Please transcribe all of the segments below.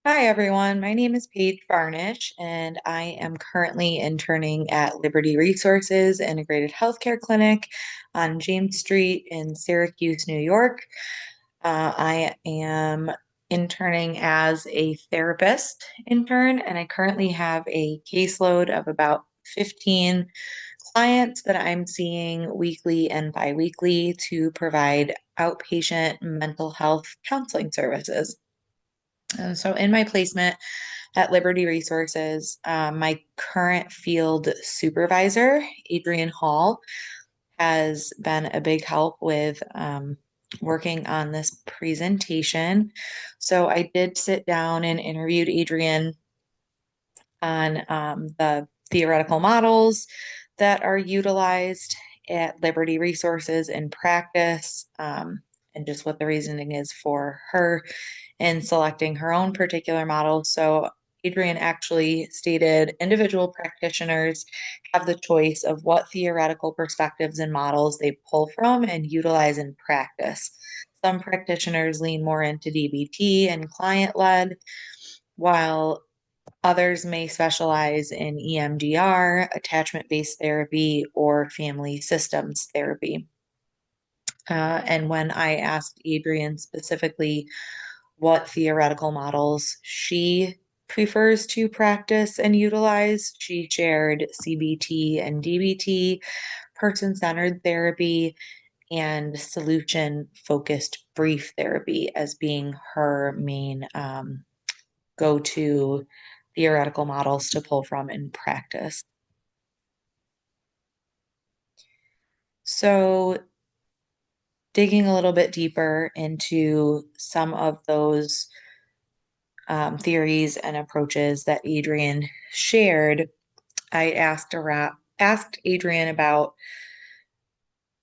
Hi, everyone. My name is Paige Varnish, and I am currently interning at Liberty Resources Integrated Healthcare Clinic on James Street in Syracuse, New York. I am interning as a therapist intern, and I currently have a caseload of about 15 clients that I'm seeing weekly and biweekly to provide outpatient mental health counseling services. So, in my placement at Liberty Resources, my current field supervisor, Adrian Hall, has been a big help with working on this presentation. So, I did sit down and interviewed Adrian on the theoretical models that are utilized at Liberty Resources in practice, and just what the reasoning is for her in selecting her own particular model. So Adrian actually stated individual practitioners have the choice of what theoretical perspectives and models they pull from and utilize in practice. Some practitioners lean more into DBT and client led, while others may specialize in EMDR, attachment based therapy, or family systems therapy. And when I asked Adrian specifically what theoretical models she prefers to practice and utilize, she shared CBT and DBT, person centered therapy, and solution focused brief therapy as being her main go to theoretical models to pull from in practice. So, digging a little bit deeper into some of those theories and approaches that Adrian shared, I asked Adrian about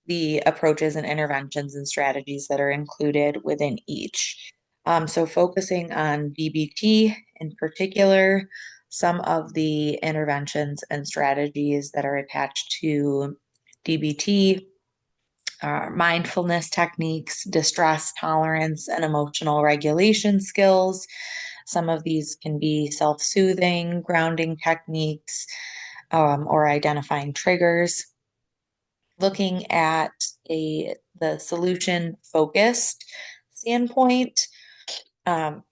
the approaches and interventions and strategies that are included within each. So, focusing on DBT in particular, some of the interventions and strategies that are attached to DBT are mindfulness techniques, distress tolerance, and emotional regulation skills. Some of these can be self soothing, grounding techniques, or identifying triggers. Looking at the solution focused standpoint,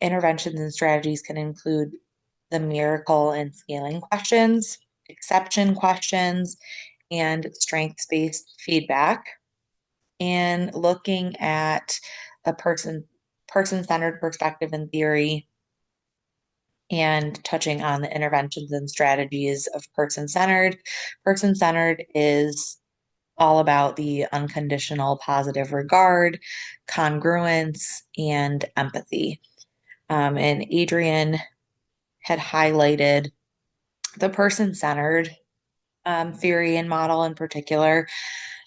interventions and strategies can include the miracle and scaling questions, exception questions, and strengths based feedback. And looking at a person centered perspective and theory and touching on the interventions and strategies of person centered. Person centered is all about the unconditional positive regard, congruence, and empathy. And Adrian had highlighted the person centered theory and model in particular,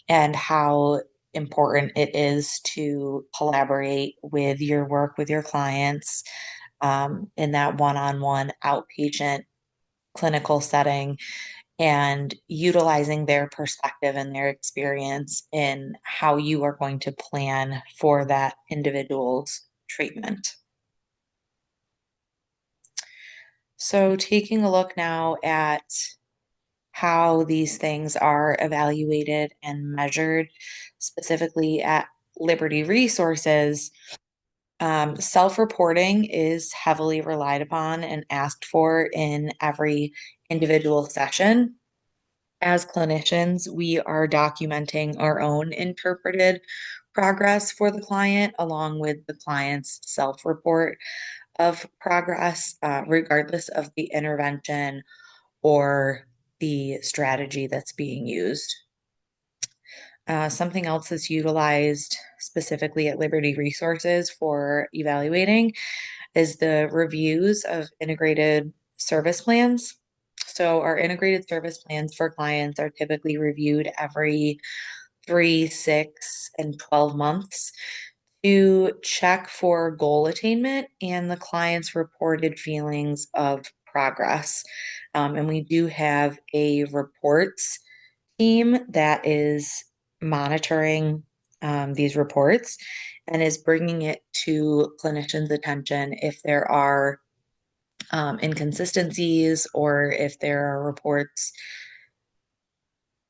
and how important it is to collaborate with your work with your clients in that one on one outpatient clinical setting and utilizing their perspective and their experience in how you are going to plan for that individual's treatment. So, taking a look now at how these things are evaluated and measured, specifically at Liberty Resources, self reporting is heavily relied upon and asked for in every individual session. As clinicians, we are documenting our own interpreted progress for the client along with the client's self report of progress, regardless of the intervention or the strategy that's being used. Something else that's utilized specifically at Liberty Resources for evaluating is the reviews of integrated service plans. So, our integrated service plans for clients are typically reviewed every 3, 6, and 12 months to check for goal attainment and the client's reported feelings of progress. And we do have a reports team that is monitoring these reports and is bringing it to clinicians' attention if there are inconsistencies, or if there are reports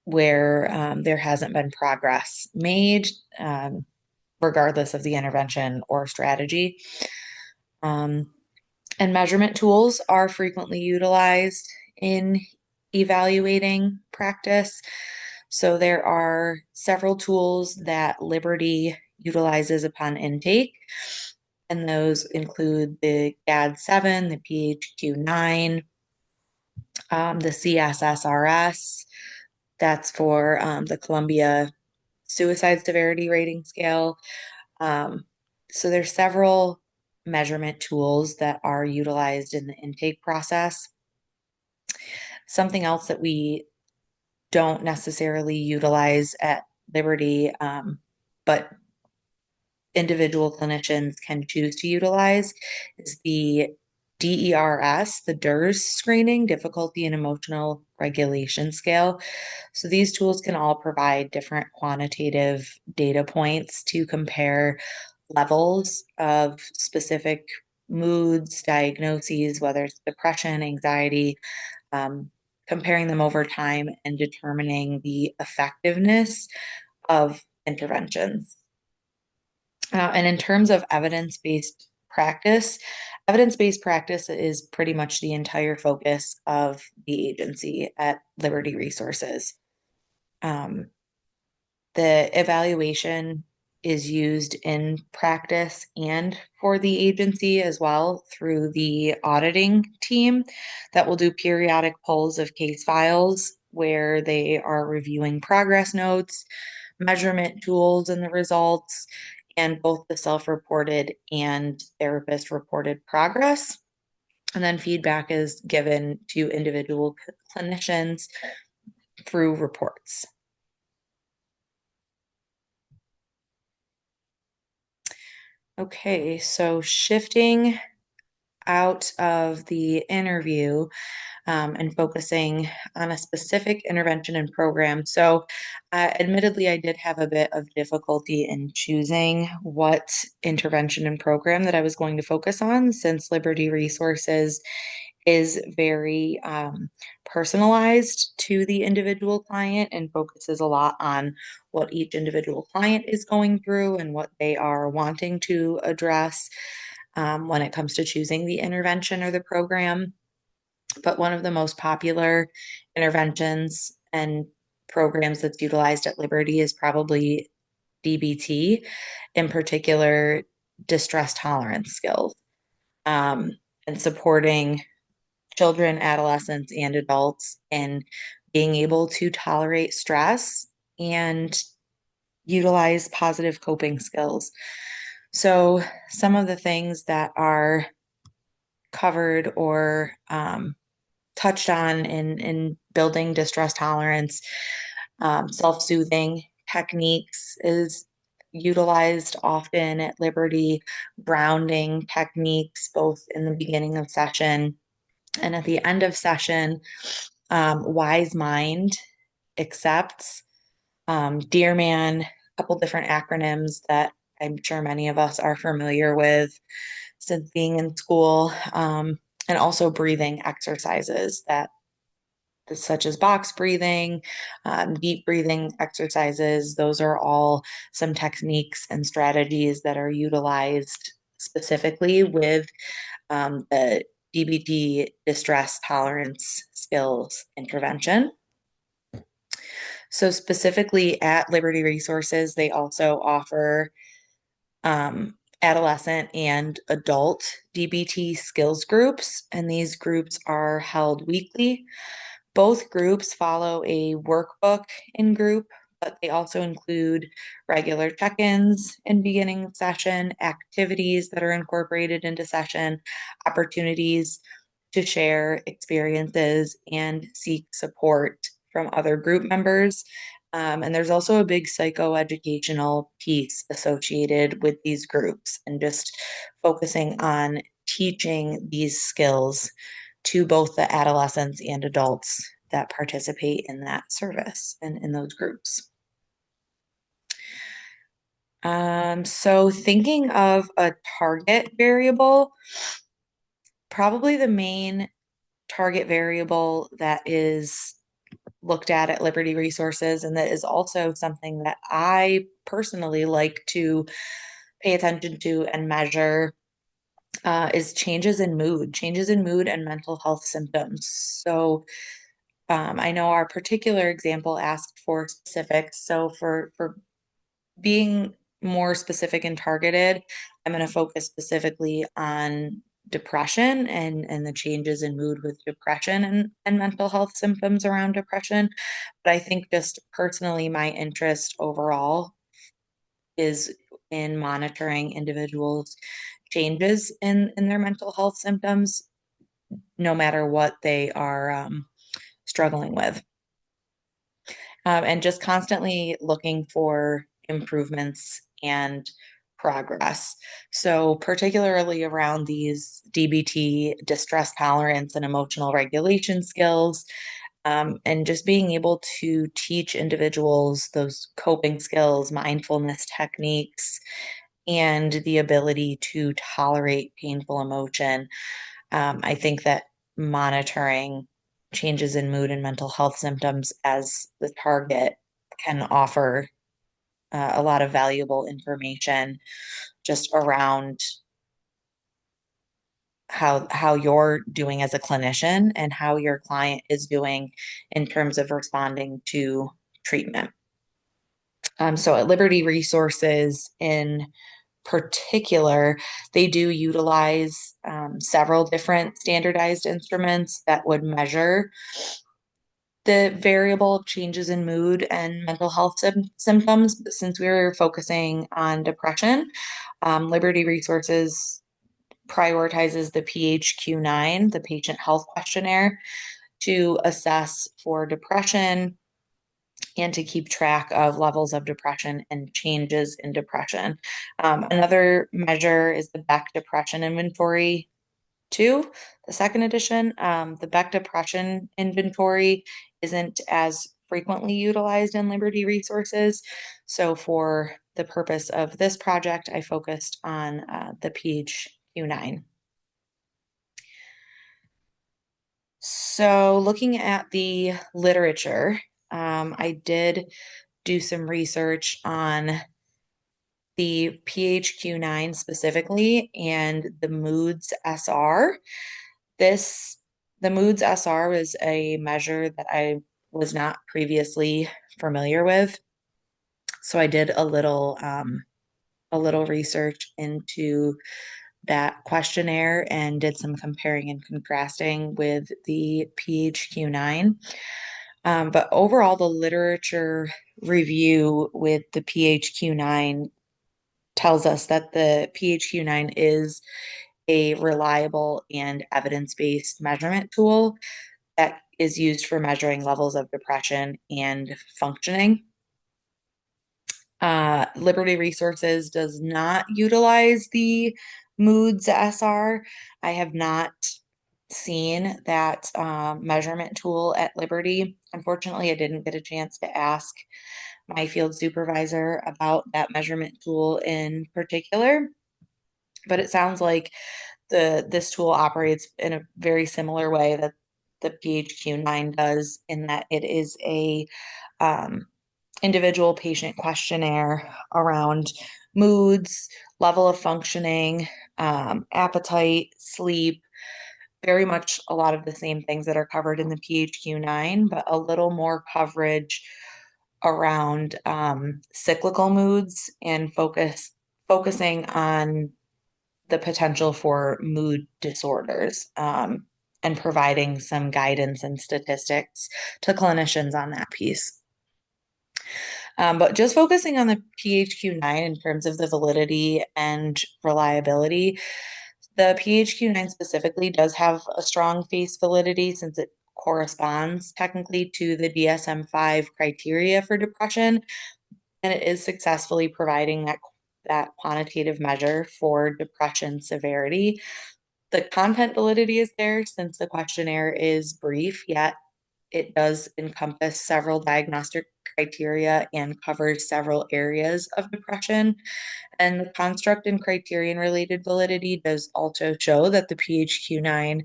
where there hasn't been progress made, regardless of the intervention or strategy. Um, and measurement tools are frequently utilized in evaluating practice. So there are several tools that Liberty utilizes upon intake, and those include the GAD-7, the PHQ-9, the CSSRS. That's for the Columbia Suicide Severity Rating Scale. Um, so there's several measurement tools that are utilized in the intake process. Something else that we don't necessarily utilize at Liberty, but individual clinicians can choose to utilize is the DERS, the DERS screening, difficulty and emotional regulation scale. So these tools can all provide different quantitative data points to compare levels of specific moods, diagnoses, whether it's depression, anxiety, um, comparing them over time and determining the effectiveness of interventions. And in terms of evidence-based practice is pretty much the entire focus of the agency at Liberty Resources. Um, the evaluation is used in practice and for the agency as well through the auditing team that will do periodic pulls of case files where they are reviewing progress notes, measurement tools and the results, and both the self-reported and therapist-reported progress. And then feedback is given to individual clinicians through reports. Okay, so shifting out of the interview and focusing on a specific intervention and program. So, admittedly, I did have a bit of difficulty in choosing what intervention and program that I was going to focus on, since Liberty Resources is very personalized to the individual client and focuses a lot on what each individual client is going through and what they are wanting to address when it comes to choosing the intervention or the program. But one of the most popular interventions and programs that's utilized at Liberty is probably DBT, in particular, distress tolerance skills, um, and supporting children, adolescents, and adults in being able to tolerate stress and utilize positive coping skills. So, some of the things that are covered or touched on in building distress tolerance, self-soothing techniques is utilized often at Liberty, grounding techniques, both in the beginning of session and at the end of session. Wise mind accepts, Dear Man, a couple different acronyms that I'm sure many of us are familiar with since being in school, and also breathing exercises that such as box breathing, deep breathing exercises. Those are all some techniques and strategies that are utilized specifically with the DBT distress tolerance skills intervention. So specifically at Liberty Resources, they also offer adolescent and adult DBT skills groups, and these groups are held weekly. Both groups follow a workbook in group, but they also include regular check-ins in beginning of session, activities that are incorporated into session, opportunities to share experiences and seek support from other group members. And there's also a big psychoeducational piece associated with these groups and just focusing on teaching these skills to both the adolescents and adults that participate in that service and in those groups. So thinking of a target variable, Probably the main target variable that is looked at Liberty Resources, and that is also something that I personally like to pay attention to and measure, is changes in mood and mental health symptoms. So I know our particular example asked for specifics. So for being more specific and targeted, I'm going to focus specifically on depression and the changes in mood with depression and mental health symptoms around depression. But I think just personally, my interest overall is in monitoring individuals' changes in their mental health symptoms, no matter what they are struggling with. And just constantly looking for improvements and progress. So, particularly around these DBT, distress tolerance, and emotional regulation skills, and just being able to teach individuals those coping skills, mindfulness techniques, and the ability to tolerate painful emotion. I think that monitoring changes in mood and mental health symptoms as the target can offer a lot of valuable information just around how you're doing as a clinician and how your client is doing in terms of responding to treatment. So at Liberty Resources in particular, they do utilize several different standardized instruments that would measure the variable changes in mood and mental health symptoms. Since we were focusing on depression, Liberty Resources prioritizes the PHQ-9, the Patient Health Questionnaire, to assess for depression and to keep track of levels of depression and changes in depression. Another measure is the Beck Depression Inventory 2, the second edition. The Beck Depression Inventory isn't as frequently utilized in Liberty Resources. So for the purpose of this project, I focused on the PHQ-9. So looking at the literature, I did do some research on the PHQ-9 specifically and the MOODS SR. The MOODS SR was a measure that I was not previously familiar with. So I did a little research into that questionnaire and did some comparing and contrasting with the PHQ-9. But overall, the literature review with the PHQ-9 tells us that the PHQ-9 is a reliable and evidence-based measurement tool that is used for measuring levels of depression and functioning. Liberty Resources does not utilize the MOODS SR. I have not seen that measurement tool at Liberty. Unfortunately, I didn't get a chance to ask my field supervisor about that measurement tool in particular, but it sounds like this tool operates in a very similar way that the PHQ-9 does, in that it is a um, individual patient questionnaire around moods, level of functioning, appetite, sleep, very much a lot of the same things that are covered in the PHQ-9, but a little more coverage around cyclical moods and focusing on the potential for mood disorders, and providing some guidance and statistics to clinicians on that piece. But just focusing on the PHQ-9 in terms of the validity and reliability, the PHQ-9 specifically does have a strong face validity since it corresponds technically to the DSM-5 criteria for depression, and it is successfully providing that quantitative measure for depression severity. The content validity is there since the questionnaire is brief, yet it does encompass several diagnostic criteria and covers several areas of depression. And the construct and criterion related validity does also show that the PHQ-9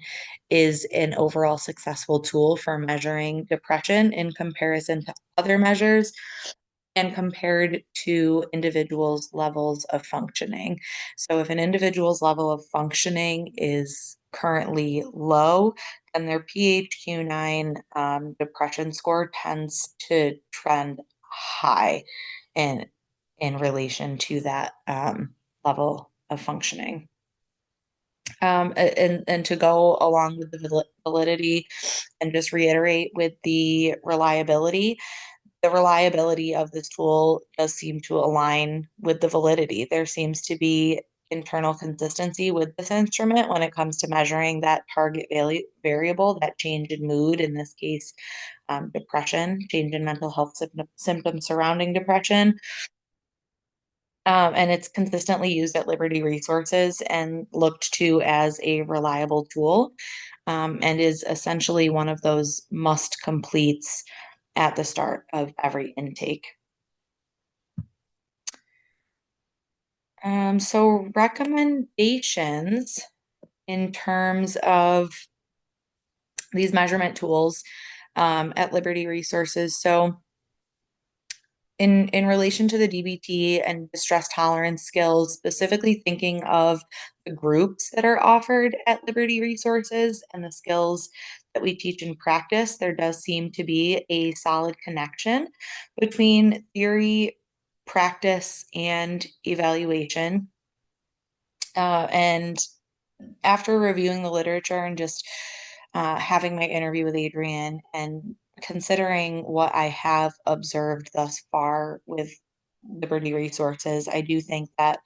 is an overall successful tool for measuring depression in comparison to other measures and compared to individuals' levels of functioning. So if an individual's level of functioning is currently low, then their PHQ-9 depression score tends to trend high in relation to that level of functioning. And to go along with the validity and just reiterate with the reliability of this tool does seem to align with the validity. There seems to be internal consistency with this instrument when it comes to measuring that target variable, that change in mood, in this case, depression, change in mental health symptoms surrounding depression. And it's consistently used at Liberty Resources and looked to as a reliable tool, and is essentially one of those must completes at the start of every intake. So recommendations in terms of these measurement tools at Liberty Resources. So in relation to the DBT and distress tolerance skills, specifically thinking of the groups that are offered at Liberty Resources and the skills that we teach in practice, there does seem to be a solid connection between theory, practice, and evaluation. And after reviewing the literature and just having my interview with Adrian and considering what I have observed thus far with Liberty Resources, I do think that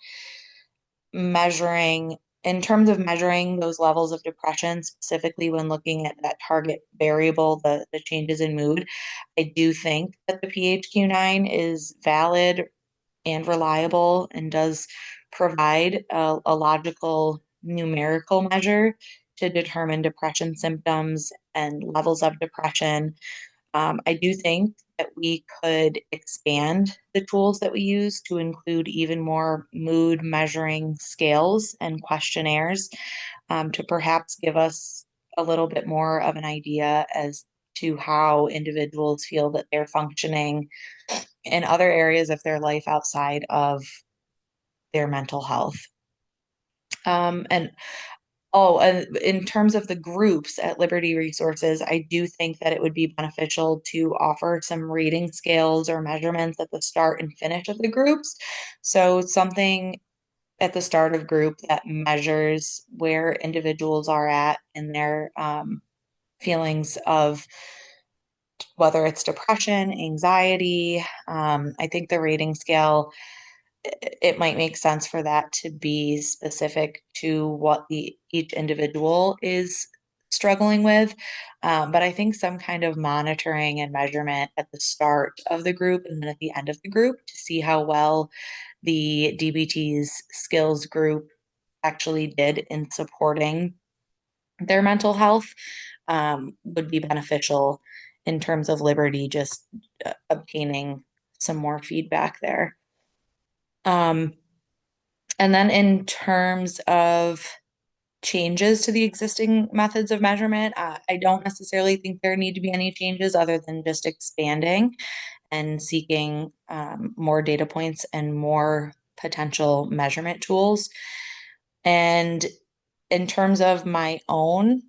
in terms of measuring those levels of depression, specifically when looking at that target variable, the changes in mood, I do think that the PHQ-9 is valid and reliable and does provide a logical numerical measure to determine depression symptoms and levels of depression. I do think that we could expand the tools that we use to include even more mood measuring scales and questionnaires, to perhaps give us a little bit more of an idea as to how individuals feel that they're functioning in other areas of their life outside of their mental health. And and in terms of the groups at Liberty Resources, I do think that it would be beneficial to offer some rating scales or measurements at the start and finish of the groups. So something at the start of group that measures where individuals are at in their feelings of whether it's depression, anxiety. I think the rating scale, it might make sense for that to be specific to what each individual is struggling with. But I think some kind of monitoring and measurement at the start of the group and then at the end of the group to see how well the DBT's skills group actually did in supporting their mental health, would be beneficial in terms of Liberty just obtaining some more feedback there. Um, and then in terms of changes to the existing methods of measurement, I don't necessarily think there need to be any changes other than just expanding and seeking more data points and more potential measurement tools. And in terms of my own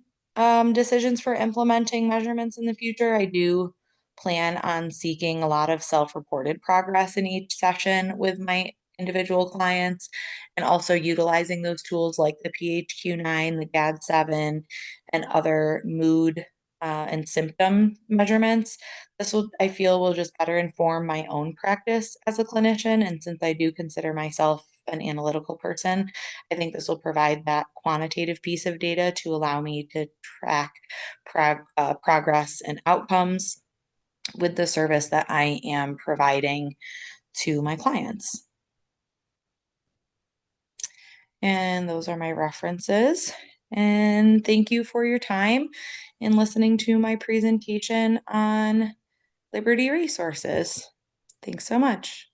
decisions for implementing measurements in the future, I do plan on seeking a lot of self-reported progress in each session with my individual clients and also utilizing those tools like the PHQ-9, the GAD-7, and other mood and symptom measurements. This will, I feel, will just better inform my own practice as a clinician. And since I do consider myself an analytical person, I think this will provide that quantitative piece of data to allow me to track progress and outcomes with the service that I am providing to my clients. And those are my references. And thank you for your time in listening to my presentation on Liberty Resources. Thanks so much.